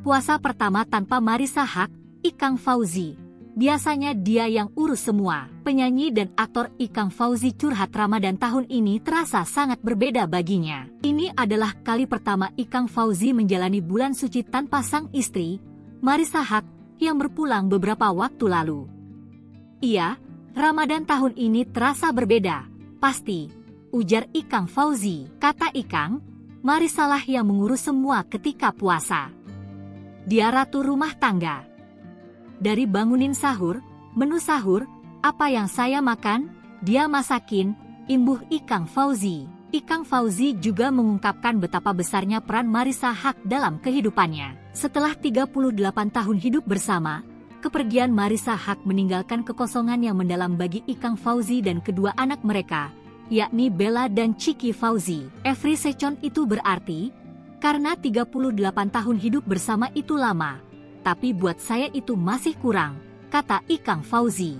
Puasa pertama tanpa Marissa Haque, Ikang Fauzi. Biasanya dia yang urus semua. Penyanyi dan aktor Ikang Fauzi curhat Ramadan tahun ini terasa sangat berbeda baginya. Ini adalah kali pertama Ikang Fauzi menjalani bulan suci tanpa sang istri, Marissa Haque, yang berpulang beberapa waktu lalu. Iya, Ramadan tahun ini terasa berbeda, pasti, ujar Ikang Fauzi. Kata Ikang, Marissa lah yang mengurus semua ketika puasa. Dia ratu rumah tangga. Dari bangunin sahur, menu sahur, apa yang saya makan, dia masakin, imbuh Ikang Fauzi. Ikang Fauzi juga mengungkapkan betapa besarnya peran Marissa Haque dalam kehidupannya. Setelah 38 tahun hidup bersama, kepergian Marissa Haque meninggalkan kekosongan yang mendalam bagi Ikang Fauzi dan kedua anak mereka, yakni Bella dan Chiki Fauzi. Every second itu berarti, karena 38 tahun hidup bersama itu lama, tapi buat saya itu masih kurang, kata Ikang Fauzi.